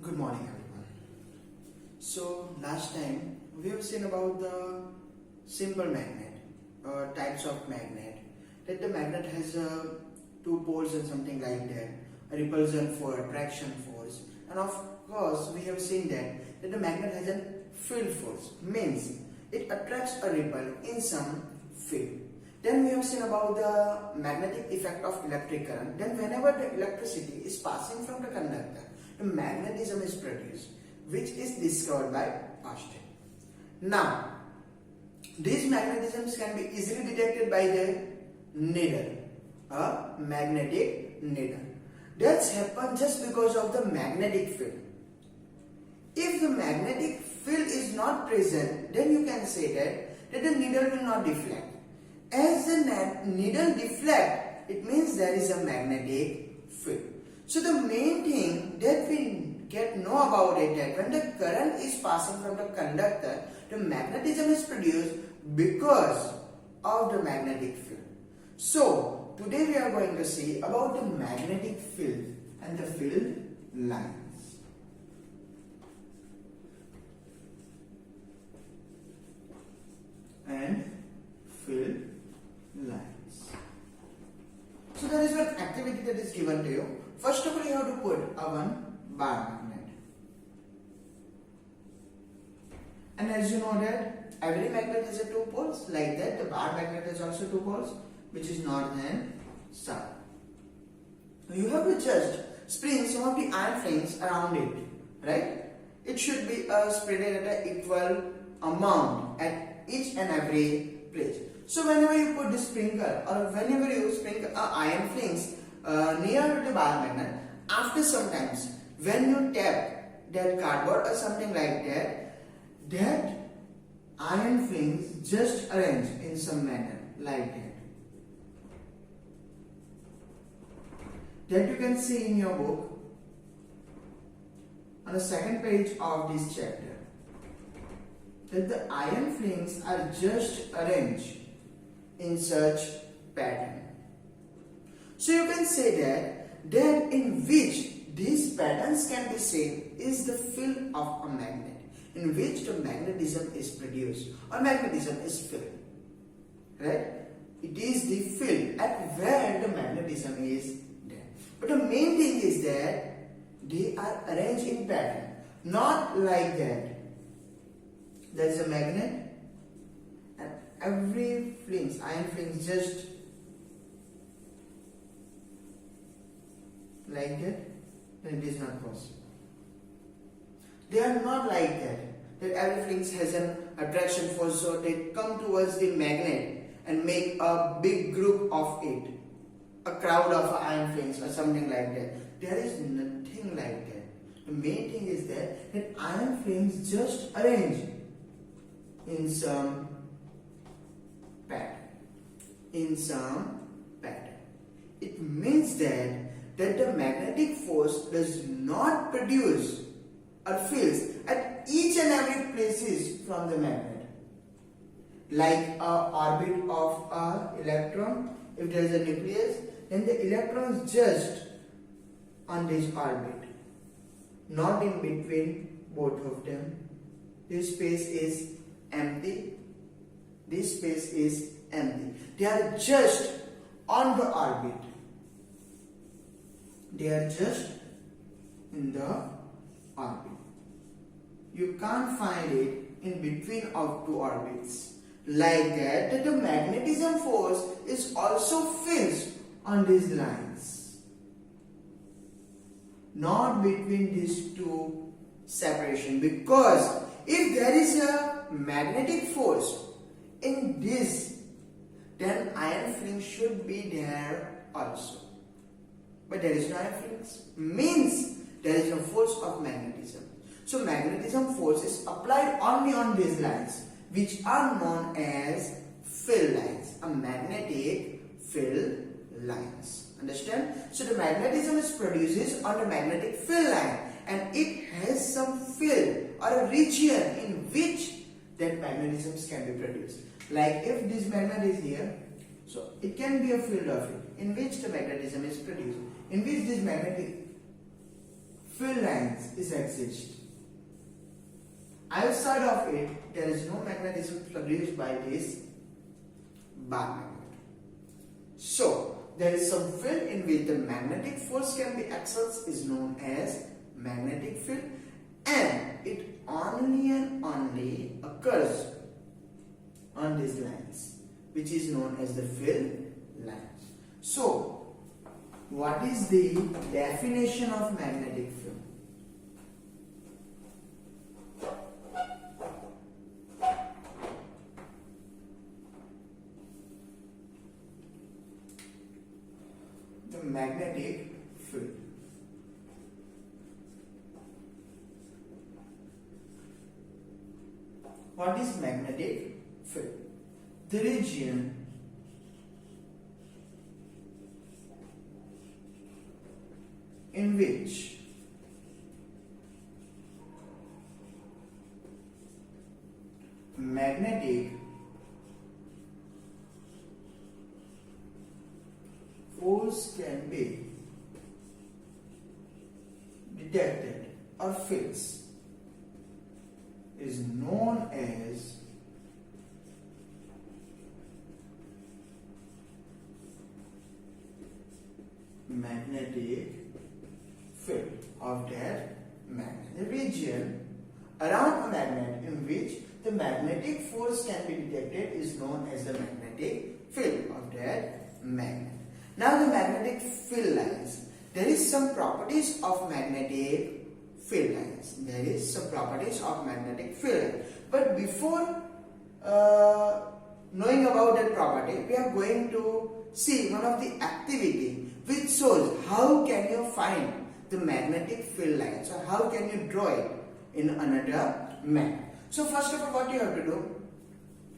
Good morning, everyone. So, last time we have seen about the simple magnet, types of magnet. That the magnet has two poles and something like that, a repulsion force, attraction force, and of course we have seen that the magnet has a field force, means it attracts a repel in some field. Then we have seen about the magnetic effect of electric current. Then whenever the electricity is passing from the conductor, the magnetism is produced, which is discovered by Einstein. Now, these magnetisms can be easily detected by the needle, a magnetic needle. That's happened just because of the magnetic field. If the magnetic field is not present, then you can say that the needle will not deflect. As the needle deflects, it means there is a magnetic field. So the main thing that we know about it, that when the current is passing from the conductor, the magnetism is produced because of the magnetic field. So today we are going to see about the magnetic field and the field lines. And field lines. So there is one activity that is given to you. First of all, you have to put a one bar magnet. And as you know that every magnet has a two poles, like that the bar magnet has also two poles, which is north and south. You have to just spring some of the iron flings around it, right? It should be spread at an equal amount at each and every place. So whenever you put the sprinkler or whenever you sprinkle iron flings near to the bar magnet, after some times when you tap that cardboard or something like that, that iron flings just arrange in some manner like that. That you can see in your book on the second page of this chapter, that the iron flings are just arranged in such pattern. So you can say that in which these patterns can be seen is the field of a magnet, in which the magnetism is produced or magnetism is filled. Right? It is the field at where the magnetism is there. But the main thing is that they are arranged in pattern, not like that. There is a magnet and every flings, iron flings just like that, then it is not possible. They are not like that every flings has an attraction force, so they come towards the magnet and make a big group of it, a crowd of iron flings or something like that. There is nothing like that. The main thing is that iron flings just arrange in some pattern. It means that the magnetic force does not produce or fields at each and every places from the magnet. Like a orbit of a electron, if there is a nucleus, then the electron is just on this orbit, not in between both of them. This space is empty. This space is empty. They are just on the orbit. They are just in the orbit. You can't find it in between of two orbits. Like that the magnetism force is also fixed on these lines, not between these two separation. Because if there is a magnetic force in this, then iron fling should be there also. But there is no iron flings, means there is no force of magnetism. So magnetism force is applied only on these lines, which are known as field lines, a magnetic field lines. Understand? So the magnetism is produced on the magnetic field line, and it has some field or a region in which that magnetism can be produced. Like if this magnet is here, so it can be a field of it in which the magnetism is produced, in which this magnetic field lines is exist. Outside of it, there is no magnetism produced by this bar magnet. So, there is some field in which the magnetic force can be accessed is known as magnetic field, and it only and only occurs on these lines, which is known as the field lines. So, what is the definition of magnetic field? The magnetic field. What is magnetic field? The region in which magnetic force can be detected or feels is known as magnetic field of that magnet. The region around a magnet in which the magnetic force can be detected is known as the magnetic field of that magnet. Now the magnetic field lines. There is some properties of magnetic field lines. There is some properties of magnetic field. But before knowing about that property, we are going to see one of the activity which shows how can you find the magnetic field lines, or how can you draw it in another map. So first of all, what you have to do?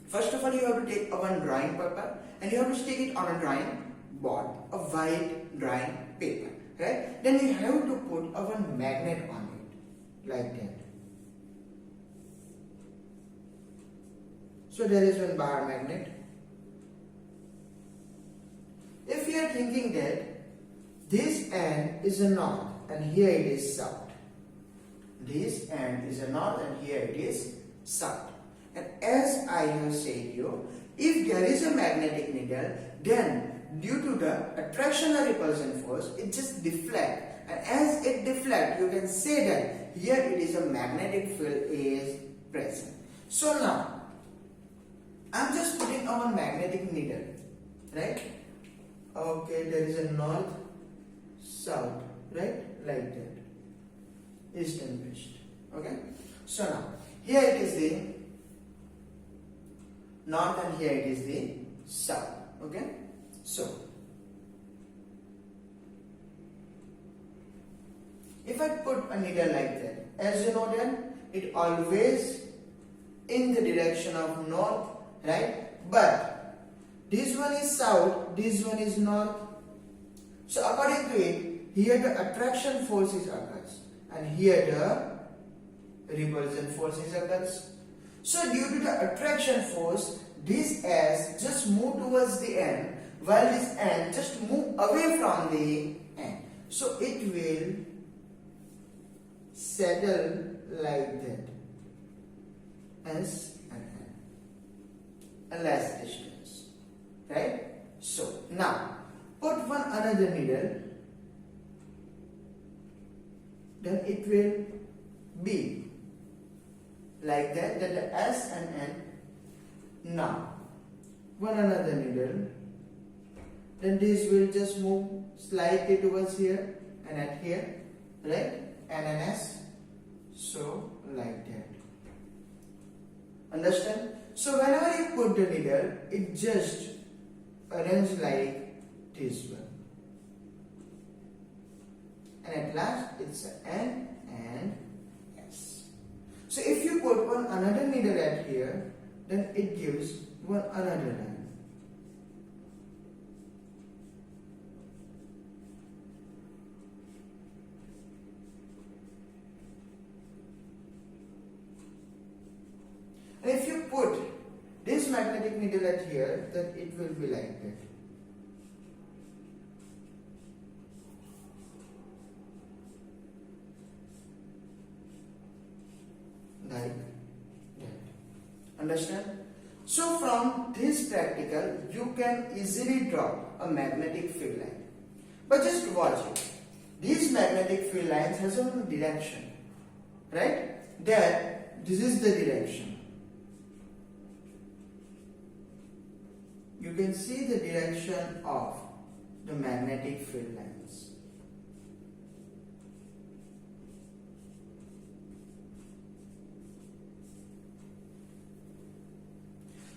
First of all, you have to take one drawing paper and you have to stick it on a drawing board, a white drawing paper, right? Then you have to put a one magnet on it, like that. So there is one bar magnet. If you are thinking that this end is a north and here it is south, this end is a north and here it is south, and as I have said you, if there is a magnetic needle, then due to the attraction or repulsion force, it just deflects, and as it deflects, you can say that here it is a magnetic field is present. So now I am just putting on a magnetic needle, right? Okay, there is a north, south, right? Like that, east and west. Okay, so now here it is the north and here it is the south. Okay, so if I put a needle like that, as you know then it always in the direction of north, right? But this one is south, this one is north. So according to it, here the attraction force is occurs and here the repulsion force is occurs. So due to the attraction force, this S just move towards the end, while this end just move away from the end. So it will settle like that, S and N, a less distance, right? So now put one another needle, then it will be like that, that the S and N. Now one another needle, then this will just move slightly towards here and at here, right? N and S, so like that. Understand? So whenever you put the needle, it just arranges like this one, and at last it's N and S. So if you put one another needle at here, then it gives one another line. And if you put this magnetic needle at here, then it will be like that. Understand? So from this practical, you can easily draw a magnetic field line. But just watch it. These magnetic field lines has a direction, right? That this is the direction. You can see the direction of the magnetic field lines.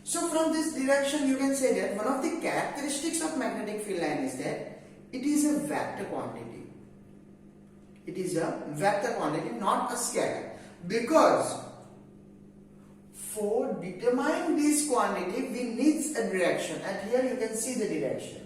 So from this direction you can say that one of the characteristics of magnetic field line is that it is a vector quantity. It is a vector quantity, not a scalar. Because for determining this quantity we need a direction, and here you can see the direction.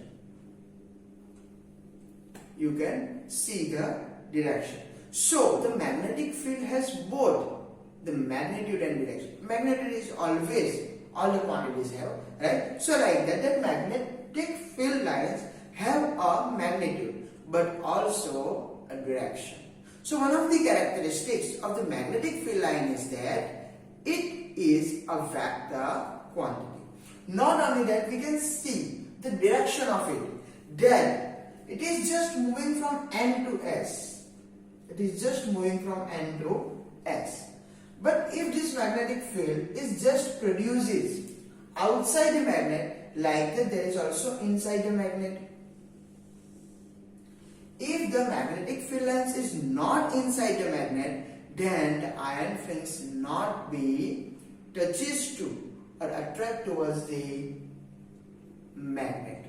You can see the direction. So the magnetic field has both the magnitude and direction. Magnitude is always all the quantities have, right? So like that, the magnetic field lines have a magnitude but also a direction. So one of the characteristics of the magnetic field line is that it is a vector quantity. Not only that, we can see the direction of it, that it is just moving from N to S. It is just moving from N to S. But if this magnetic field is just produces outside the magnet, like that there is also inside the magnet. If the magnetic field lines is not inside the magnet, then the iron flings not be touches to or attract towards the magnet.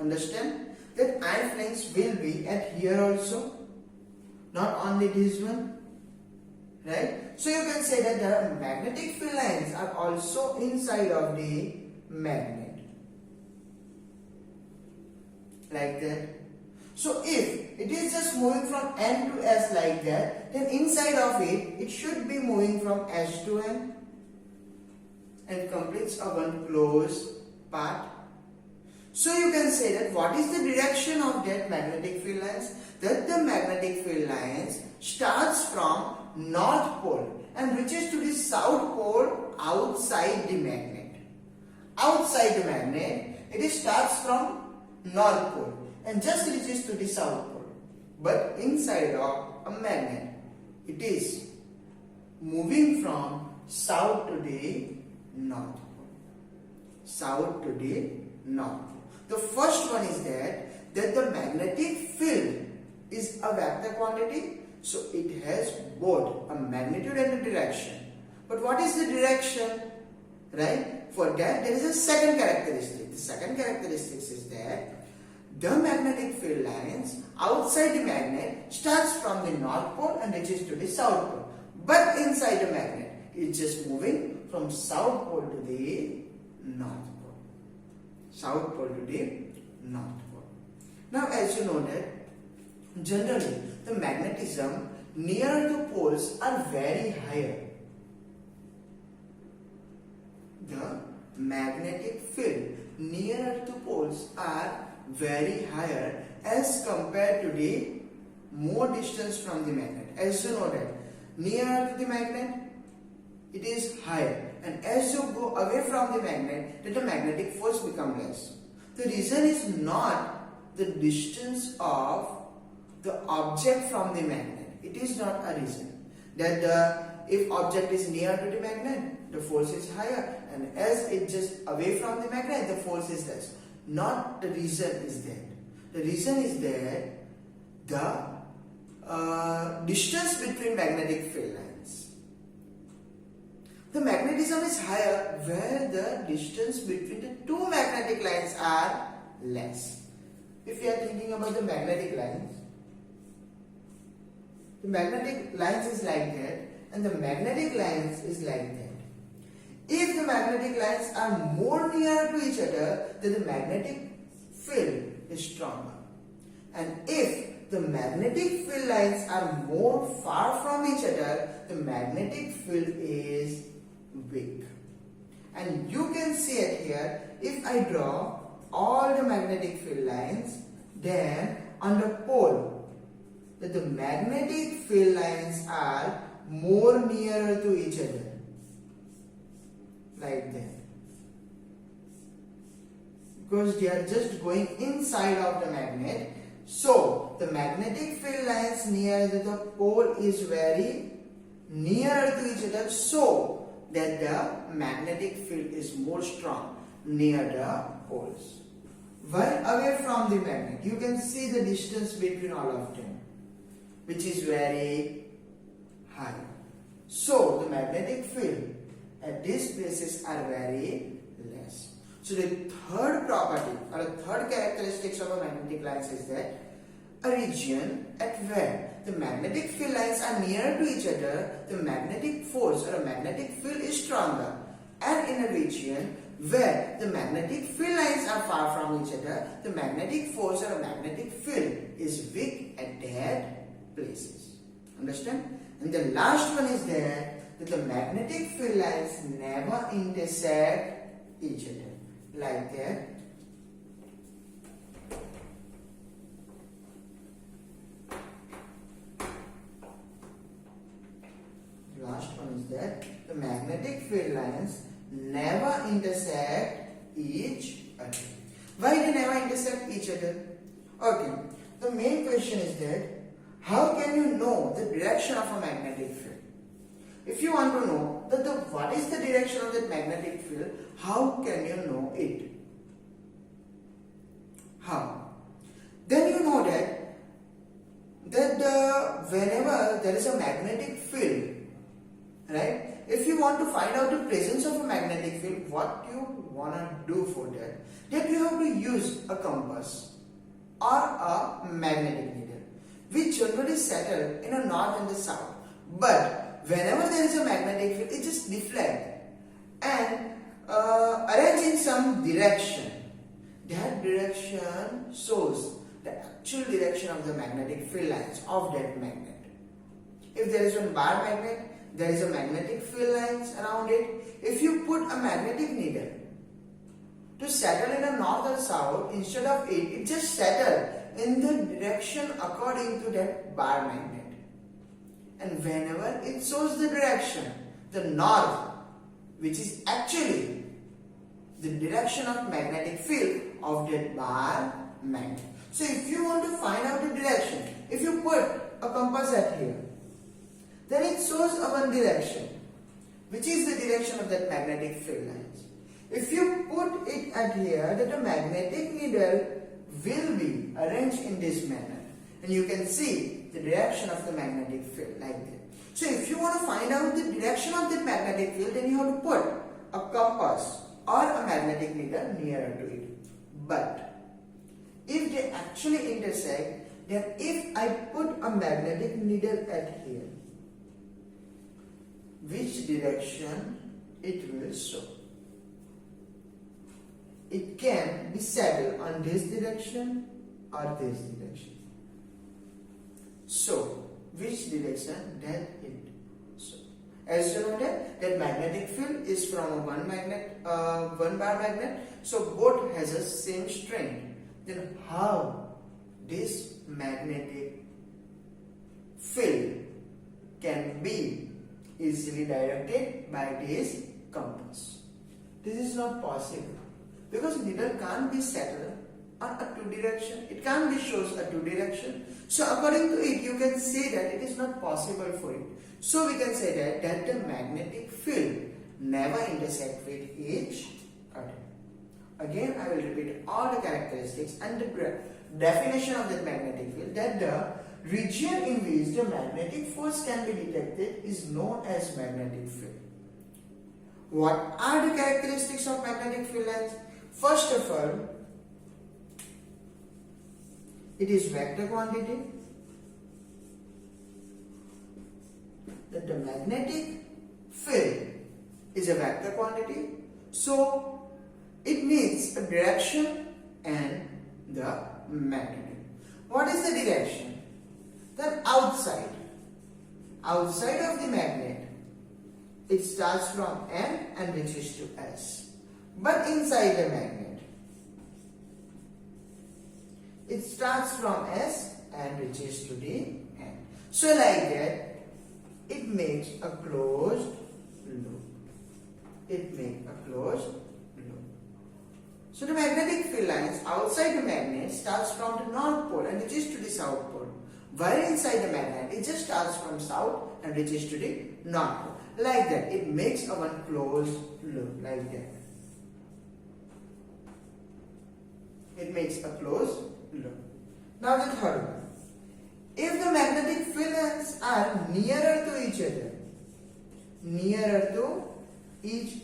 Understand? That iron flings will be at here also, not only this one. Right? So you can say that the magnetic field lines are also inside of the magnet. Like that. So if it is just moving from N to S like that, then inside of it, it should be moving from S to N and completes a one closed path. So you can say that what is the direction of that magnetic field lines? That the magnetic field lines starts from north pole and reaches to the south pole outside the magnet. Outside the magnet, it starts from north pole and just reaches to the south pole. But inside of a magnet, it is moving from south to the north pole. South to the north pole. The first one is that the magnetic field is a vector quantity. So it has both a magnitude and a direction. But what is the direction? Right? For that there is a second characteristic. The second characteristic is that the magnetic field lines outside the magnet starts from the north pole and reaches to the south pole. But inside the magnet it is just moving from south pole to the north pole. South pole to the north pole. Now as you know that generally the magnetism near the poles are very higher. The magnetic field near the poles are very higher as compared to the more distance from the magnet. As you know that nearer to the magnet it is higher, and as you go away from the magnet, then the magnetic force becomes less. The reason is not the distance of the object from the magnet. It is not a reason that if object is near to the magnet, the force is higher, and as it just away from the magnet, the force is less. Not the reason is that. The reason is that the distance between magnetic field lines. The magnetism is higher where the distance between the two magnetic lines are less. If you are thinking about the magnetic lines, the magnetic lines is like that and the magnetic lines is like that. If the magnetic lines are more near to each other, then the magnetic field is stronger. And if the magnetic field lines are more far from each other, the magnetic field is weak. And you can see it here, if I draw all the magnetic field lines, then on the pole, that the magnetic field lines are more nearer to each other. like that, because they are just going inside of the magnet. So the magnetic field lines near the pole is very near to each other, so that the magnetic field is more strong near the poles. While away from the magnet, you can see the distance between all of them, which is very high. So the magnetic field at these places are very less. So the third property or the third characteristics of a magnetic lines is that a region at where the magnetic field lines are nearer to each other, the magnetic force or a magnetic field is stronger, and in a region where the magnetic field lines are far from each other, the magnetic force or a magnetic field is weak at that places. Understand? And the last one is that the magnetic field lines never intersect each other, like that. The last one is that the magnetic field lines never intersect each other. Why they never intersect each other? Okay, the main question is that how can you know the direction of a magnetic field? If you want to know that what is the direction of that magnetic field, how can you know it? How? Then you know that whenever there is a magnetic field, right? If you want to find out the presence of a magnetic field, what you want to do for that you have to use a compass or a magnetic needle, which generally settle in a north and the south. But whenever there is a magnetic field, it just deflects and arrange in some direction. That direction shows the actual direction of the magnetic field lines of that magnet. If there is one bar magnet, there is a magnetic field lines around it. If you put a magnetic needle to settle in a north or south, instead of it just settle in the direction according to that bar magnet. And whenever it shows the direction, the north, which is actually the direction of magnetic field of that bar magnet. So if you want to find out the direction, if you put a compass at here, then it shows a one direction, which is the direction of that magnetic field lines. If you put it at here, that the magnetic needle will be arranged in this manner, and you can see the direction of the magnetic field like that. So if you want to find out the direction of that magnetic field, then you have to put a compass or a magnetic needle nearer to it. But if they actually intersect, then if I put a magnetic needle at here, which direction it will show? It can be settled on this direction or this direction. So, which direction that it show? As you know that magnetic field is from one bar magnet, so both has a same strength. Then how this magnetic field can be easily directed by this compass? This is not possible, because needle can't be settled on a two direction. It can't be shows a two direction. So according to it, you can say that it is not possible for it. So we can say that the magnetic field never intersect with each other. Again, I will repeat all the characteristics and the definition of the magnetic field. That the region in which the magnetic force can be detected is known as magnetic field. What are the characteristics of magnetic field lines? First of all, it is vector quantity. That the magnetic field is a vector quantity. So it needs a direction and the magnitude. What is the direction? Then outside of the magnet, it starts from N and reaches to S. But inside the magnet, it starts from S and reaches to the N. So like that, it makes a closed loop. it makes a closed loop. So the magnetic field lines outside the magnet starts from the north pole and reaches to the south pole. While inside the magnet, it just starts from south and reaches to the north pole. Like that, it makes a one closed loop, like that. It makes a closed loop. Now the third one. If the magnetic field lines are nearer to each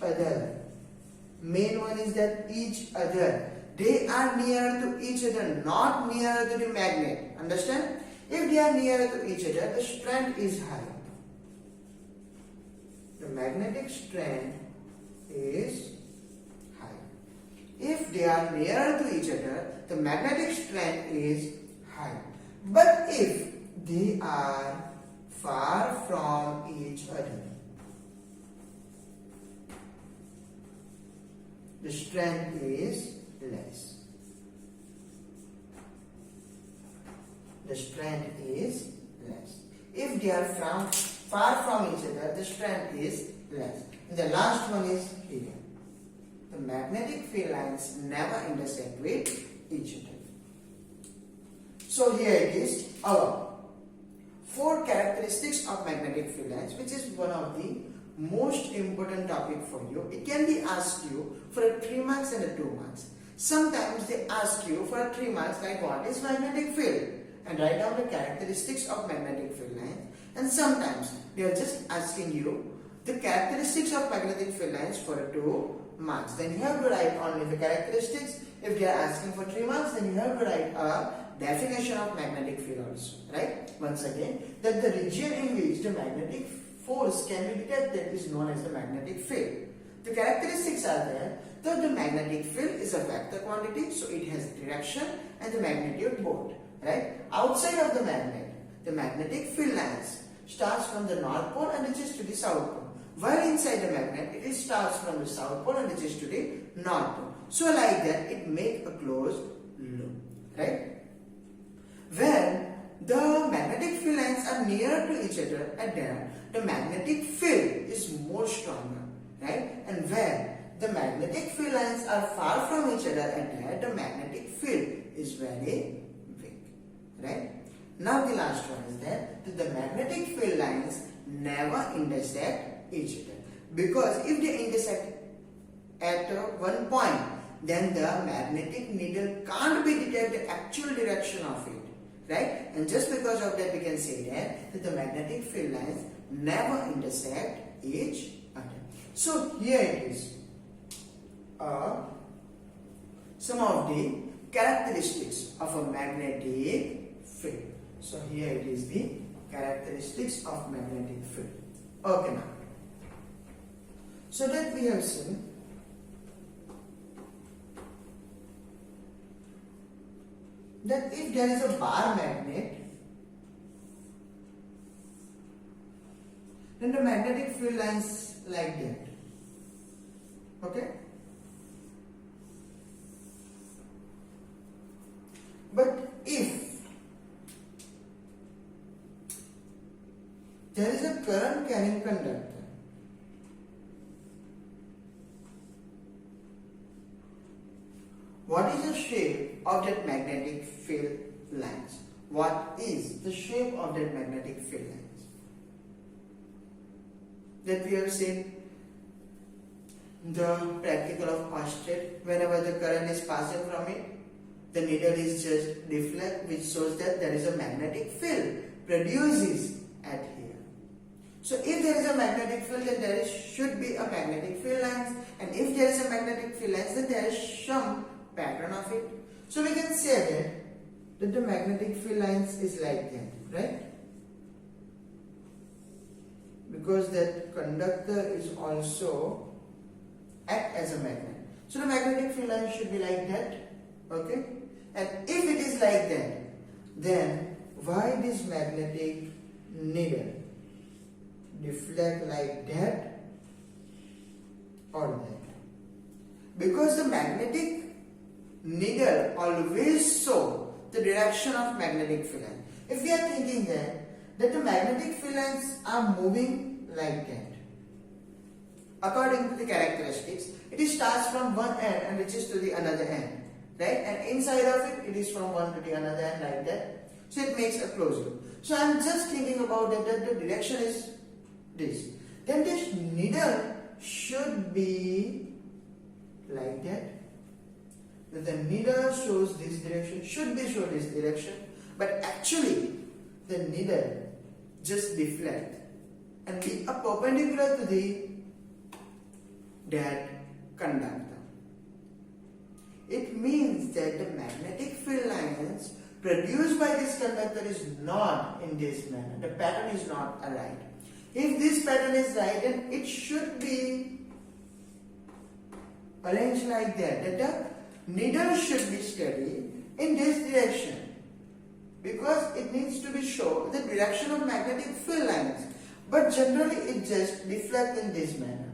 other, main one is that each other, they are nearer to each other, not nearer to the magnet. Understand? If they are nearer to each other, the strength is high. The magnetic strength is high. If they are nearer to each other, the magnetic strength is high. But if they are far from each other, the strength is less. The strength is less. If they are far from each other, the strength is less. And the last one is here. The magnetic field lines never intersect with each other. So here it is, our 4 characteristics of magnetic field lines, which is one of the most important topic for you. It can be asked you for a 3 marks and a 2 marks. Sometimes they ask you for a 3 marks like what is magnetic field and write down the characteristics of magnetic field lines. And sometimes they are just asking you the characteristics of magnetic field lines for a 2 marks. Then you have to write only the characteristics. If they are asking for 3 marks, then you have to write a definition of magnetic field also, right? Once again, that the region in which the magnetic force can be detected is known as the magnetic field. The characteristics are there that the magnetic field is a vector quantity, so it has direction and the magnitude both, right? Outside of the magnetic field lines starts from the north pole and reaches to the south pole. While inside the magnet, it starts from the south pole and reaches to the north pole. So like that, it makes a closed loop, right? When the magnetic field lines are nearer to each other at there, the magnetic field is more stronger, right? And when the magnetic field lines are far from each other at there, the magnetic field is very weak, right? Now the last one is that the magnetic field lines never intersect each other, because if they intersect at one point, then the magnetic needle can't be detect the actual direction of it, right? And just because of that, we can say that the magnetic field lines never intersect each other. So here it is, some of the characteristics of a magnetic field. So here it is the characteristics of magnetic field. Okay, now, so that we have seen that if there is a bar magnet, then the magnetic field lines like that. Okay? But if there is a current carrying conductor, what is the shape of that magnetic field lines? What is the shape of that magnetic field lines? That we have seen the practical of ostrich. Whenever the current is passing from it, the needle is just deflect, which shows that there is a magnetic field produces at here. So if there is a magnetic field, then there should be a magnetic field lines, and if there is a magnetic field lines, then there is some pattern of it. So we can say that the magnetic field lines is like that, right? Because that conductor is also act as a magnet. So the magnetic field line should be like that, okay? And if it is like that, then why this magnetic needle deflect like that or that? Because the magnetic needle always show the direction of magnetic field line. If we are thinking that the magnetic field lines are moving like that, according to the characteristics, it starts from one end and reaches to the another end, right? And inside of it, it is from one to the another end like that. So it makes a closed loop. So I am just thinking about that the direction is this. Then this needle should be like that. That the needle shows this direction, should be show this direction, but actually the needle just deflect and be a perpendicular to the that conductor. It means that the magnetic field lines produced by this conductor is not in this manner. The pattern is not right. If this pattern is right, then it should be arranged like that. That the needle should be steady in this direction, because it needs to be show the direction of magnetic field lines. But generally it just deflects in this manner,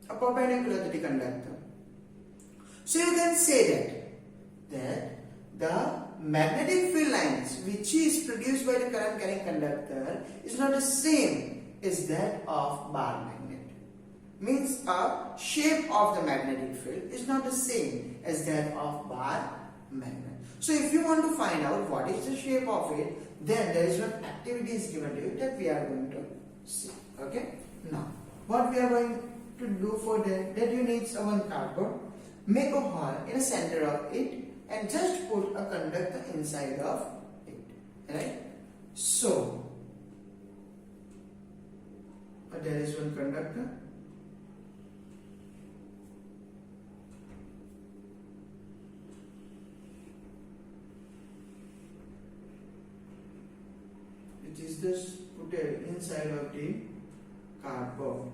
a perpendicular to the conductor. So you can say that the magnetic field lines which is produced by the current carrying conductor is not the same as that of bar magnet. Means a shape of the magnetic field is not the same as that of bar magnet. So if you want to find out what is the shape of it, then there is one activity is given to you that we are going to see. Okay. Now, what we are going to do for that you need one cardboard, make a hole in the center of it, and just put a conductor inside of it. Right. So there is one conductor. Which is just put it inside of the cardboard.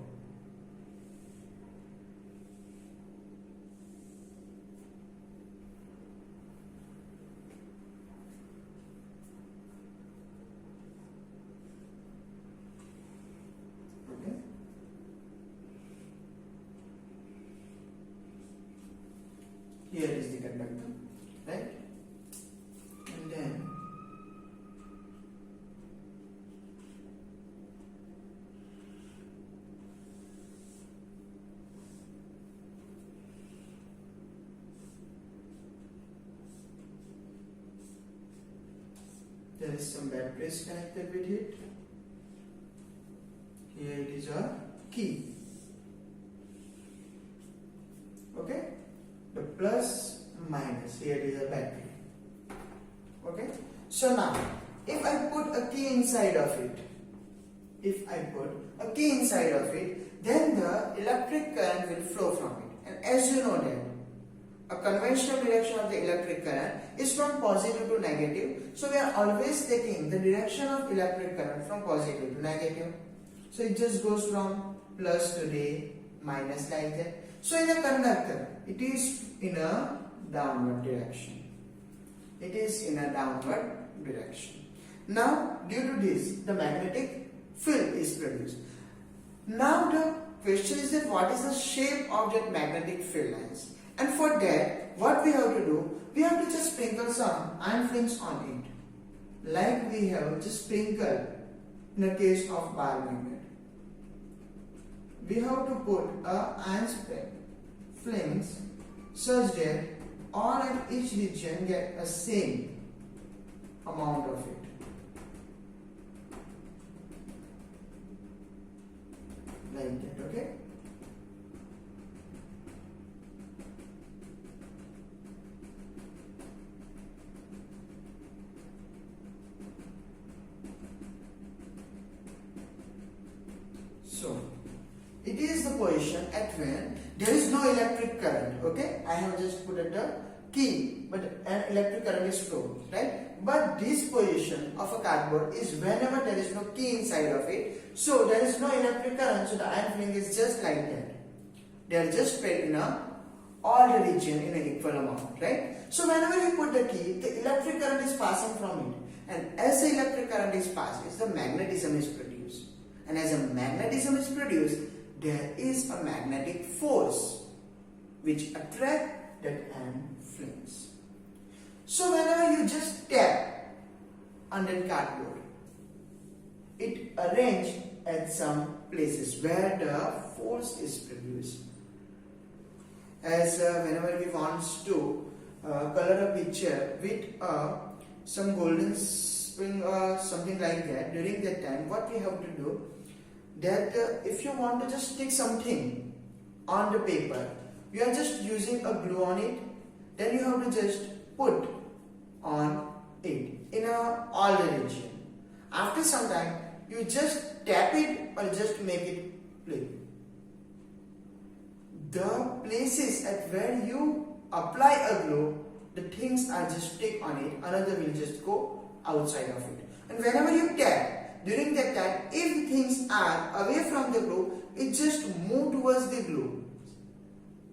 Okay. Here is the conductor, right? And then there is some batteries connected with it. Here it is a key. Okay, the plus minus, here it is a battery. Okay, so now if I put a key inside of it, then the electric current will flow from it. And as you know that a conventional direction of the electric current is from positive to negative. So we are always taking the direction of electric current from positive to negative. So it just goes from plus to the minus like that. So in a conductor, it is in a downward direction. It is in a downward direction. Now, due to this, the magnetic field is produced. Now the question is that what is the shape of that magnetic field lines? And for that, what we have to do, we have to just sprinkle some iron flings on it, like we have just sprinkled in the case of bar magnet. We have to put a iron flings such that all and each region get a same amount of it. Like that, okay? So, it is the position at when there is no electric current, okay? I have just put at the key, but an electric current is flowing, right? But this position of a cardboard is whenever there is no key inside of it, so there is no electric current, so the iron fling is just like that. They are just spread in all the region in an equal amount, right? So whenever you put the key, the electric current is passing from it, and as the electric current is passing, the magnetism is produced. And as a magnetism is produced, there is a magnetic force which attract that iron flings. So whenever you just tap on that cardboard, it arrange at some places where the force is produced. As whenever we want to color a picture with some golden spring or something like that, during that time what we have to do, that if you want to just stick something on the paper, you are just using a glue on it, then you have to just put on it in all the region. After some time, you just tap it or just make it play. The places at where you apply a glue, the things are just stick on it, another will just go outside of it. And whenever you tap, during that time, if things are away from the glue, it just move towards the glue.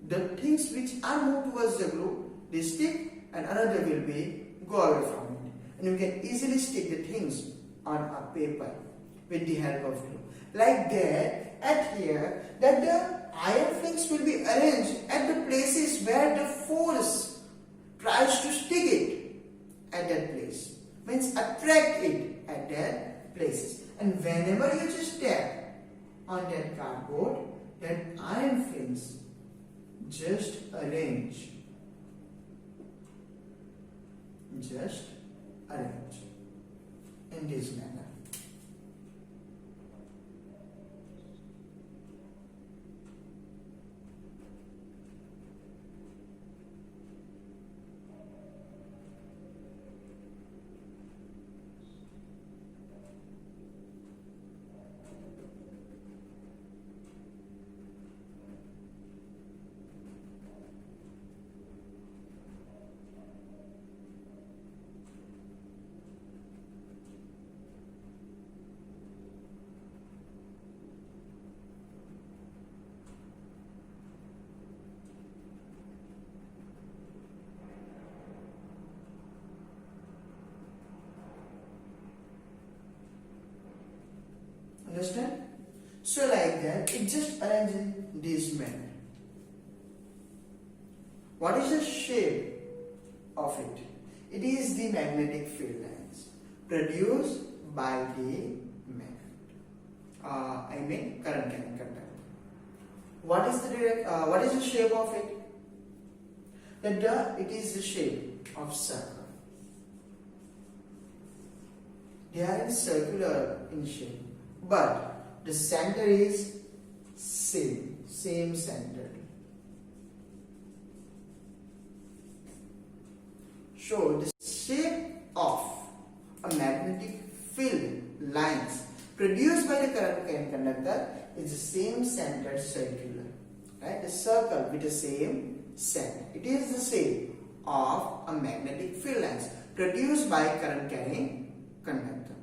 The things which are moved towards the glue, they stick, and another will be go away from it. And you can easily stick the things on a paper with the help of glue. Like that, at here, that the iron flakes will be arranged at the places where the force tries to stick it at that place. Means attract it at that places. And whenever you just tap on that cardboard, that iron flakes just arrange. Just arrange in this manner. Understand? So like that, it just arranges in this manner. What is the shape of it? It is the magnetic field lines produced by the magnet. Current carrying conductor. What is the shape of it? It is the shape of circle. They are in circular in shape, but the center is same centered. So the shape of a magnetic field lines produced by the current carrying conductor is the same centered circular, right? The circle with the same center. It is the shape of a magnetic field lines produced by current carrying conductor.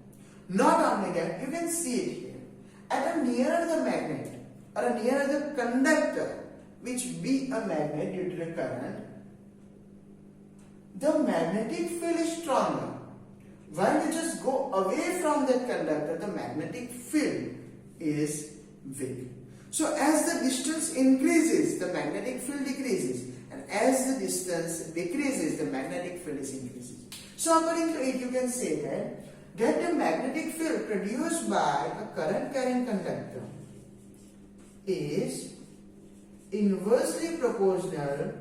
Not only that, you can see it here. At a nearer the magnet or a nearer the conductor, which be a magnet due to the current, the magnetic field is stronger. When you just go away from that conductor, the magnetic field is weak. So as the distance increases, the magnetic field decreases, and as the distance decreases, the magnetic field is increases. So according to it, you can say that the magnetic field produced by a current carrying conductor is inversely proportional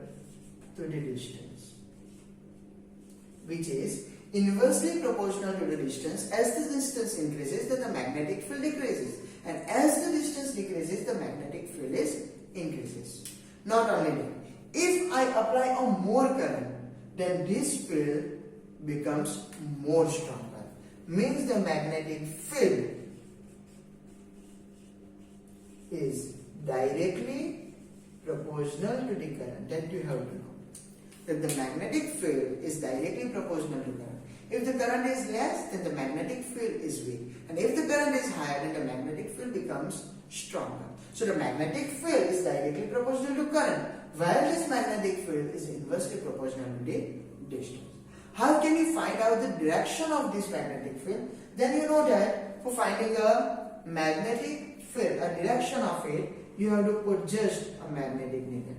to the distance, which is inversely proportional to the distance. As the distance increases, then the magnetic field decreases, and as the distance decreases, the magnetic field is increases. Not only that, if I apply a more current, then this field becomes more stronger. Means the magnetic field is directly proportional to the current. That you have to know. That the magnetic field is directly proportional to current. If the current is less, then the magnetic field is weak. And if the current is higher, then the magnetic field becomes stronger. So the magnetic field is directly proportional to current, while this magnetic field is inversely proportional to the distance. How can you find out the direction of this magnetic field? Then you know that for finding a magnetic field, a direction of it, you have to put just a magnetic needle.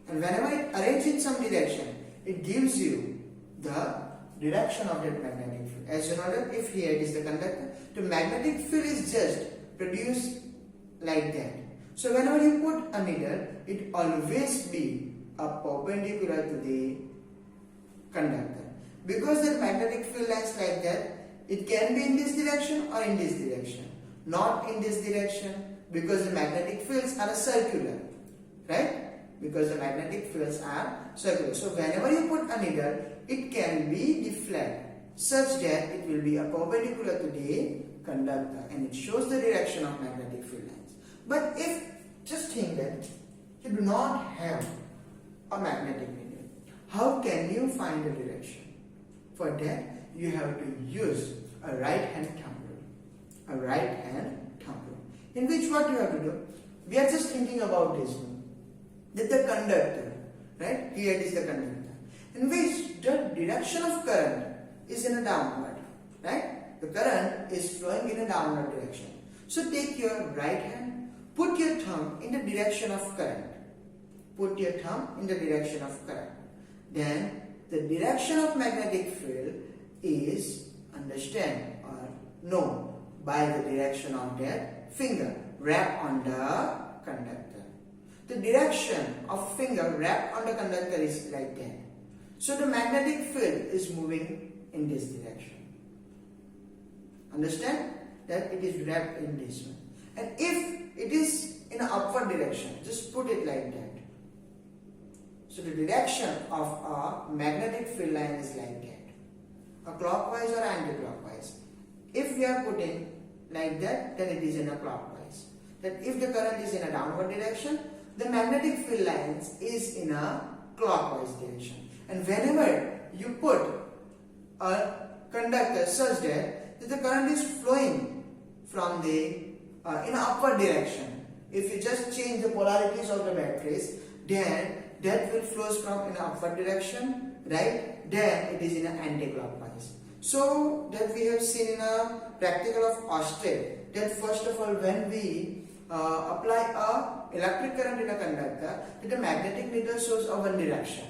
And whenever it arranges in some direction, it gives you the direction of that magnetic field. As you know that if here it is the conductor, the magnetic field is just produced like that. So whenever you put a needle, it always be a perpendicular to the conductor. Because the magnetic field lines like that, it can be in this direction or in this direction. Not in this direction, because the magnetic fields are circular, right? Because the magnetic fields are circular. So whenever you put a needle, it can be deflected such that it will be a perpendicular to the conductor, and it shows the direction of magnetic field lines. But if, just think that you do not have a magnetic needle, how can you find the direction? For that, you have to use a right hand thumb rule. A right hand thumb rule. In which what you have to do? We are just thinking about this one. That the conductor, right? Here it is the conductor. In which the direction of current is in a downward, right? The current is flowing in a downward direction. So take your right hand, put your thumb in the direction of current. Put your thumb in the direction of current. Then the direction of magnetic field is understand or know by the direction of that finger wrapped on the conductor. The direction of finger wrapped on the conductor is like that. So the magnetic field is moving in this direction. Understand that it is wrapped in this one. And if it is in an upward direction, just put it like that. So the direction of a magnetic field line is like that. A clockwise or anti-clockwise. If we are putting like that, then it is in a clockwise. That if the current is in a downward direction, the magnetic field lines is in a clockwise direction. And whenever you put a conductor such that the current is flowing from the in an upward direction, if you just change the polarities of the batteries, then that will flow from in an upward direction, right? Then it is in an anti-clockwise. So that we have seen in a practical of Austin, that first of all when we apply a electric current in a conductor, that the magnetic needle shows a one direction,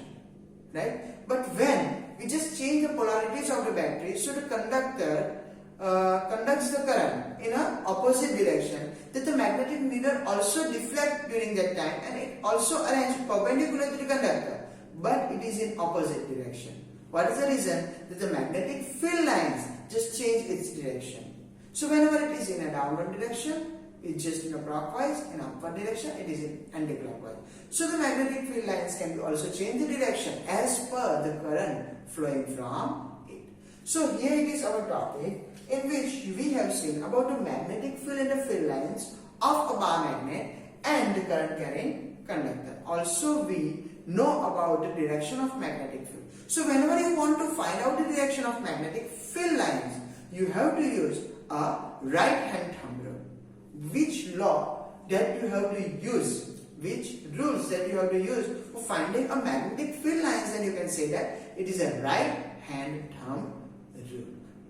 right? But when we just change the polarities of the battery, so the conductor conducts the current in a opposite direction, that the magnetic needle also deflect during that time, and it also arranges perpendicular to the conductor, but it is in opposite direction. What is the reason? That the magnetic field lines just change its direction. So whenever it is in a downward direction, it's just in a clockwise, in upward direction, it is in anti-clockwise. So the magnetic field lines can be also change the direction as per the current flowing from it. So here it is our topic, in which we have seen about the magnetic field and the field lines of a bar magnet and the current carrying conductor. Also we know about the direction of magnetic field. So whenever you want to find out the direction of magnetic field lines, you have to use a right hand thumb rule. Which law that you have to use, which rules that you have to use for finding a magnetic field lines, then you can say that it is a right hand thumb rule,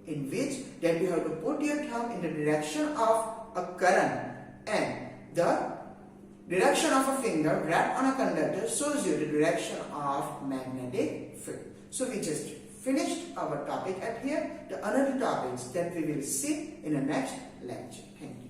in which that you have to put your thumb in the direction of a current, and the direction of a finger wrapped on a conductor shows you the direction of magnetic field. So we just finished our topic at here. The other topics that we will see in the next lecture. Thank you.